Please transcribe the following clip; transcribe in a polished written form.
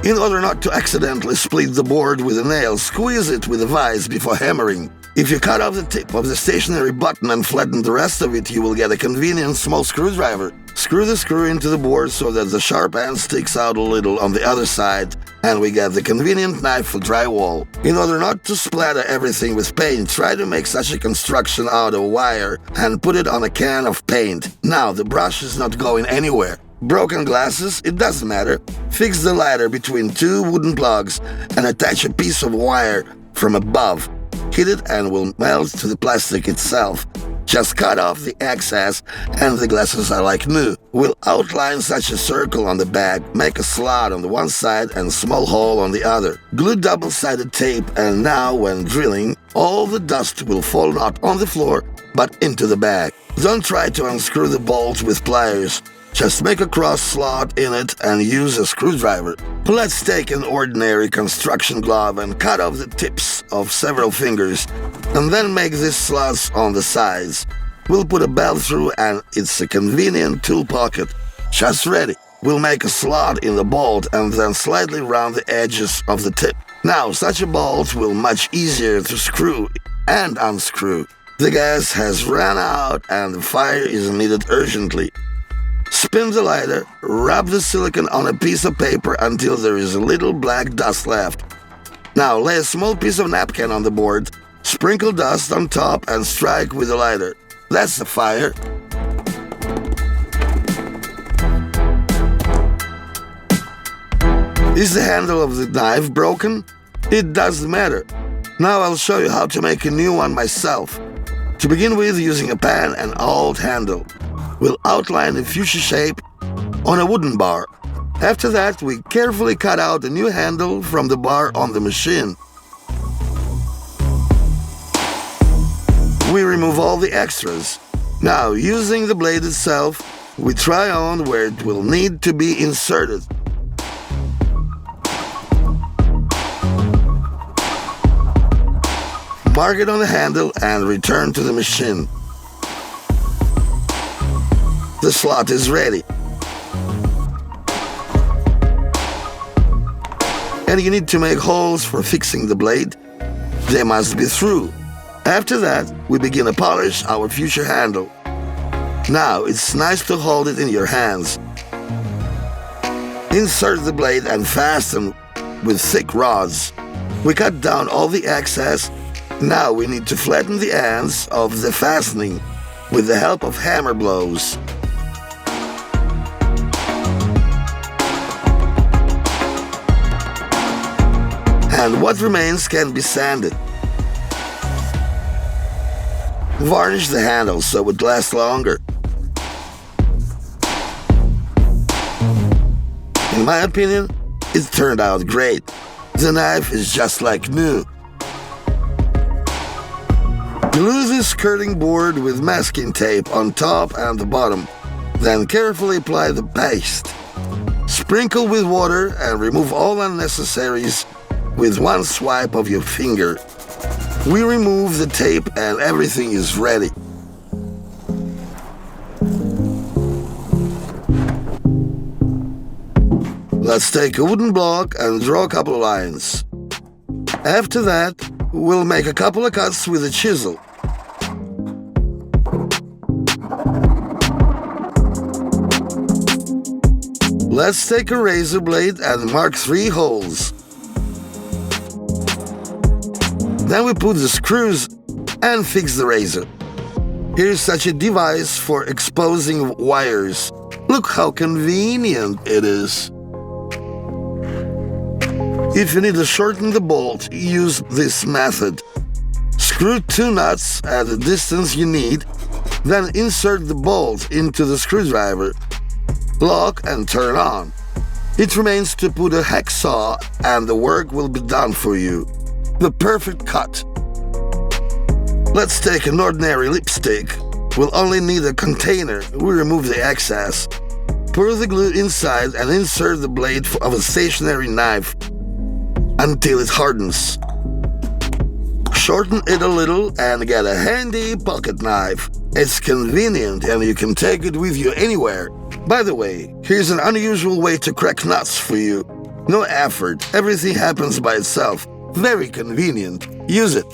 In order not to accidentally split the board with a nail, squeeze it with a vise before hammering. If you cut off the tip of the stationary button and flatten the rest of it, you will get a convenient small screwdriver. Screw the screw into the board so that the sharp end sticks out a little on the other side, and we get the convenient knife for drywall. In order not to splatter everything with paint, try to make such a construction out of wire and put it on a can of paint. Now, the brush is not going anywhere. Broken glasses, it doesn't matter. Fix the lighter between two wooden plugs and attach a piece of wire from above. Hit it and will melt to the plastic itself. Just cut off the excess and the glasses are like new. We'll outline such a circle on the bag, make a slot on the one side and small hole on the other. Glue double-sided tape, and now when drilling, all the dust will fall not on the floor but into the bag. Don't try to unscrew the bolts with pliers. Just make a cross slot in it and use a screwdriver. Let's take an ordinary construction glove and cut off the tips of several fingers, and then make these slots on the sides. We'll put a belt through and it's a convenient tool pocket. Just ready. We'll make a slot in the bolt and then slightly round the edges of the tip. Now, such a bolt will much easier to screw and unscrew. The gas has run out and the fire is needed urgently. Spin the lighter, rub the silicone on a piece of paper until there is a little black dust left. Now lay a small piece of napkin on the board, sprinkle dust on top and strike with the lighter. That's the fire. Is the handle of the knife broken? It doesn't matter. Now I'll show you how to make a new one myself. To begin with, using a pan and old handle. We'll outline a fuchsia shape on a wooden bar. After that, we carefully cut out a new handle from the bar on the machine. We remove all the extras. Now, using the blade itself, we try on where it will need to be inserted. Mark it on the handle and return to the machine. The slot is ready. And you need to make holes for fixing the blade. They must be through. After that, we begin to polish our future handle. Now, it's nice to hold it in your hands. Insert the blade and fasten with thick rods. We cut down all the excess. Now we need to flatten the ends of the fastening with the help of hammer blows. And what remains can be sanded. Varnish the handle so it lasts longer. In my opinion, it turned out great. The knife is just like new. Glue the skirting board with masking tape on top and the bottom. Then carefully apply the paste. Sprinkle with water and remove all unnecessaries with one swipe of your finger. We remove the tape and everything is ready. Let's take a wooden block and draw a couple of lines. After that, we'll make a couple of cuts with a chisel. Let's take a razor blade and mark 3 holes. Then we put the screws and fix the razor. Here's such a device for exposing wires. Look how convenient it is. If you need to shorten the bolt, use this method. Screw 2 nuts at the distance you need, then insert the bolt into the screwdriver. Lock and turn on. It remains to put a hacksaw and the work will be done for you. The perfect cut. Let's take an ordinary lipstick. We'll only need a container. We remove the excess. Pour the glue inside and insert the blade of a stationary knife until it hardens. Shorten it a little and get a handy pocket knife. It's convenient and you can take it with you anywhere. By the way, here's an unusual way to crack nuts for you. No effort, everything happens by itself. Very convenient. Use it.